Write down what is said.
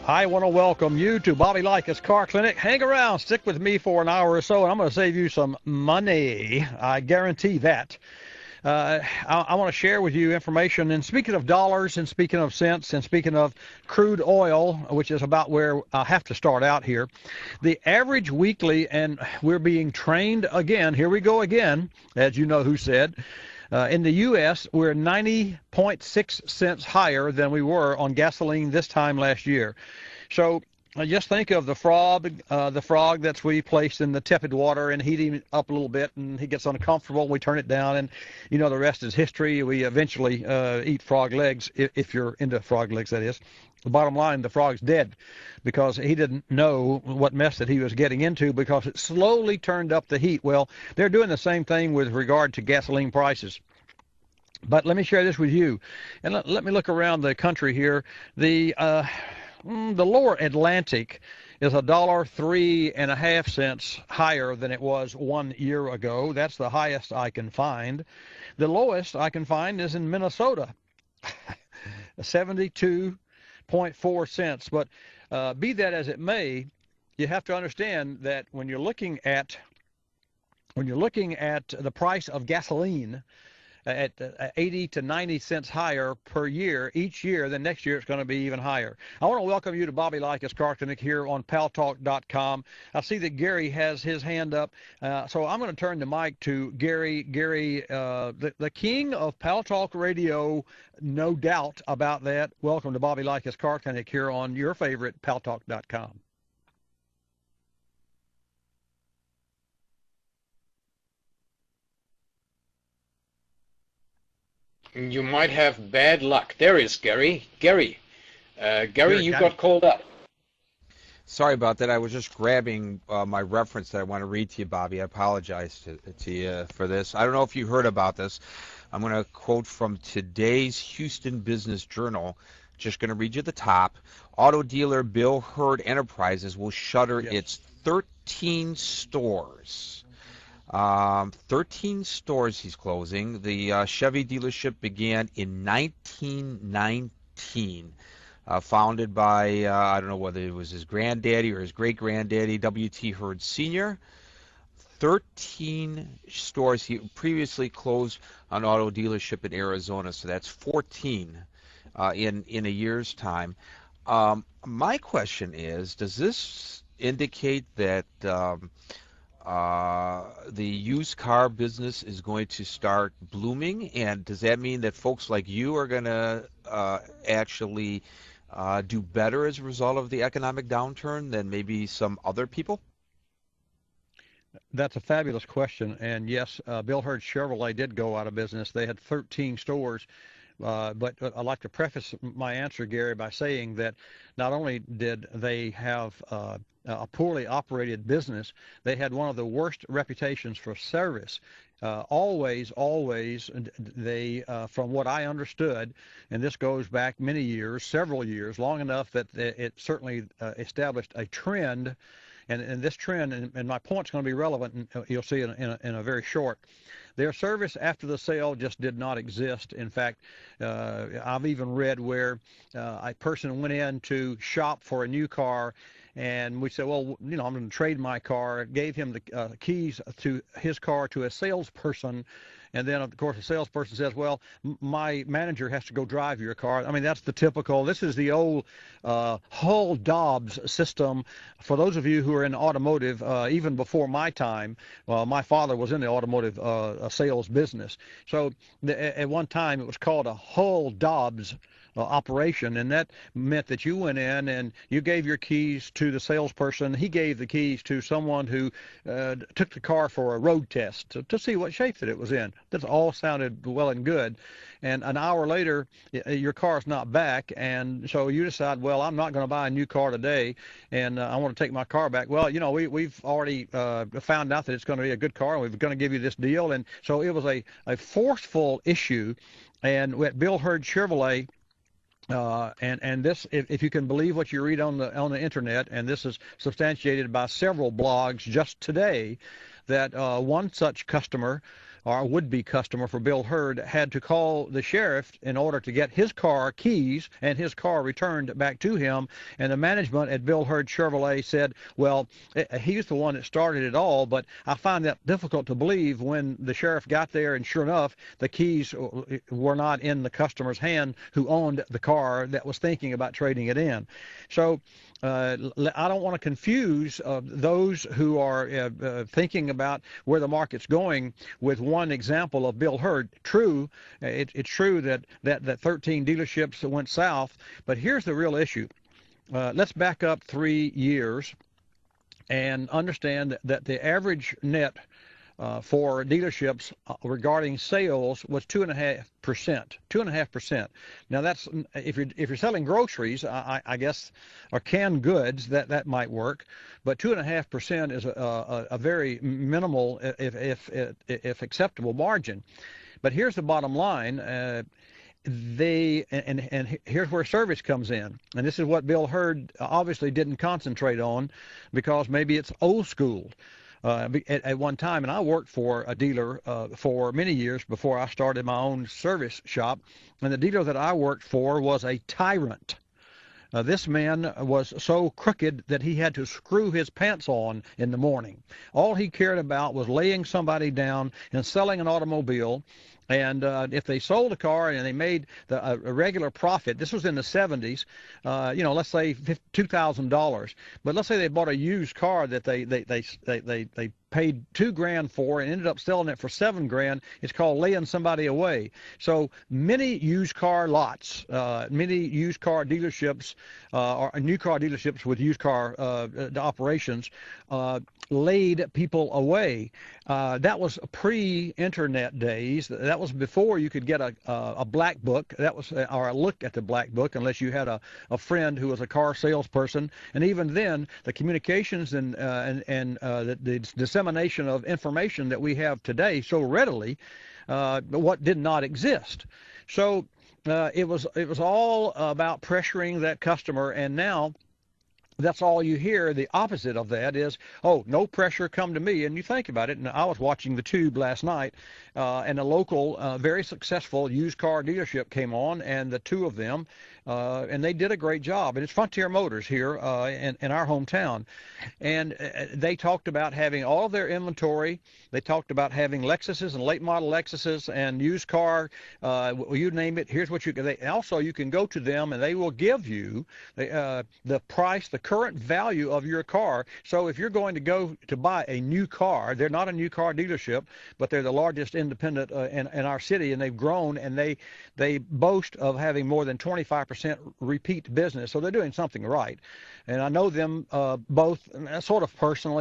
I want to welcome you to Bobby Likis Car Clinic. Hang around, stick with me for an hour or so, and I'm going to save you some money. I guarantee that. I want to share with you information, and speaking of dollars, and speaking of cents, and speaking of crude oil, which is about where I have to start out here, the average weekly, and we're being trained again, here we go again, as you know who said, in the U.S., we're 90.6 cents higher than we were on gasoline this time last year. So just think of the frog that's we placed in the tepid water and heat him up a little bit, and he gets uncomfortable. We turn it down, and you know the rest is history. We eventually eat frog legs, if you're into frog legs, that is. The bottom line, the frog's dead because he didn't know what mess that he was getting into because it slowly turned up the heat. Well, they're doing the same thing with regard to gasoline prices. But let me share this with you, and let me look around the country here. The lower Atlantic is $1.03 higher than it was 1 year ago. That's the highest I can find. The lowest I can find is in Minnesota, 72.4 cents. But be that as it may, you have to understand that when you're looking at the price of gasoline at 80 to 90 cents higher per year each year, then next year it's going to be even higher. I want to welcome you to Bobby Likis Car Clinic here on Paltalk.com. I see that Gary has his hand up, so I'm going to turn the mic to Gary. Gary, the king of Paltalk Radio, no doubt about that. Welcome to Bobby Likis Car Clinic here on your favorite Paltalk.com. You might have bad luck. There is Gary. Gary, you got called up. Sorry about that. I was just grabbing my reference that I want to read to you, Bobby. I apologize to you for this. I don't know if you heard about this. I'm going to quote from today's Houston Business Journal. Just going to read you the top. Auto dealer Bill Hurd Enterprises will shutter its 13 stores. 13 stores he's closing. The Chevy dealership began in 1919, founded by, I don't know whether it was his granddaddy or his great-granddaddy, W.T. Hurd Sr. 13 stores. He previously closed an auto dealership in Arizona, so that's 14 in a year's time. My question is, does this indicate that the used car business is going to start blooming, and does that mean that folks like you are going to actually do better as a result of the economic downturn than maybe some other people? That's a fabulous question, and yes, Bill Hurd Chevrolet did go out of business. They had 13 stores. But I'd like to preface my answer, Gary, by saying that not only did they have a poorly operated business, they had one of the worst reputations for service. Always, they, from what I understood, and this goes back many years, several years, long enough that it certainly established a trend, and this trend, and my point's going to be relevant, and you'll see in a very short. Their service after the sale just did not exist. In fact, I've even read where a person went in to shop for a new car, and we said, well, you know, I'm going to trade my car. Gave him the keys to his car to a salesperson, and then, of course, the salesperson says, well, my manager has to go drive your car. I mean, that's the typical. This is the old Hull-Dobbs system. For those of you who are in automotive, even before my time, well, my father was in the automotive sales business. So at one time, it was called a Hull-Dobbs operation, and that meant that you went in and you gave your keys to the salesperson. He gave the keys to someone who took the car for a road test to see what shape that it was in. That all sounded well and good, and an hour later your car's not back, and so you decide, well, I'm not going to buy a new car today, and I want to take my car back. Well, you know, we've already found out that it's going to be a good car, and we're going to give you this deal. And so it was a forceful issue, and with Bill Hurd Chevrolet, and this, if you can believe what you read on the internet, and this is substantiated by several blogs just today, that one such customer or a would-be customer for Bill Hurd, had to call the sheriff in order to get his car keys and his car returned back to him. And the management at Bill Hurd Chevrolet said, well, he's the one that started it all, but I find that difficult to believe when the sheriff got there, and sure enough, the keys were not in the customer's hand who owned the car that was thinking about trading it in. So I don't want to confuse those who are thinking about where the market's going with one example of Bill Hurd. True, it's true that 13 dealerships went south, but here's the real issue. Let's back up 3 years and understand that the average net for dealerships regarding sales was 2.5%. 2.5%. Now that's if you're selling groceries, I guess, or canned goods, that might work, but 2.5% is a very minimal, if acceptable margin. But here's the bottom line. And here's where service comes in, and this is what Bill Hurd obviously didn't concentrate on, because maybe it's old school. At one time, and I worked for a dealer for many years before I started my own service shop, and the dealer that I worked for was a tyrant. This man was so crooked that he had to screw his pants on in the morning. All he cared about was laying somebody down and selling an automobile. And if they sold a car and they made a regular profit, this was in the 70s, let's say $2,000. But let's say they bought a used car that they paid $2,000 for and ended up selling it for $7,000. It's called laying somebody away. So many used car lots, many used car dealerships, or new car dealerships with used car operations, laid people away. That was pre-internet days. That was before you could get a black book. That was, or a look at the black book, unless you had a friend who was a car salesperson. And even then, the communications and the dissemination of information that we have today so readily, what did not exist. So it was all about pressuring that customer, and now that's all you hear. The opposite of that is, oh, no pressure, come to me. And you think about it, and I was watching the Tube last night, and a local, very successful used car dealership came on, and the two of them, and they did a great job. And it's Frontier Motors here in our hometown. And they talked about having all of their inventory. They talked about having Lexuses and late model Lexuses and used car, you name it. Here's what you can. Also, you can go to them, and they will give you the price, the current value of your car. So if you're going to go to buy a new car, they're not a new car dealership, but they're the largest independent in our city, and they've grown, and they boast of having more than 25% repeat business. So they're doing something right. And I know them both sort of personally.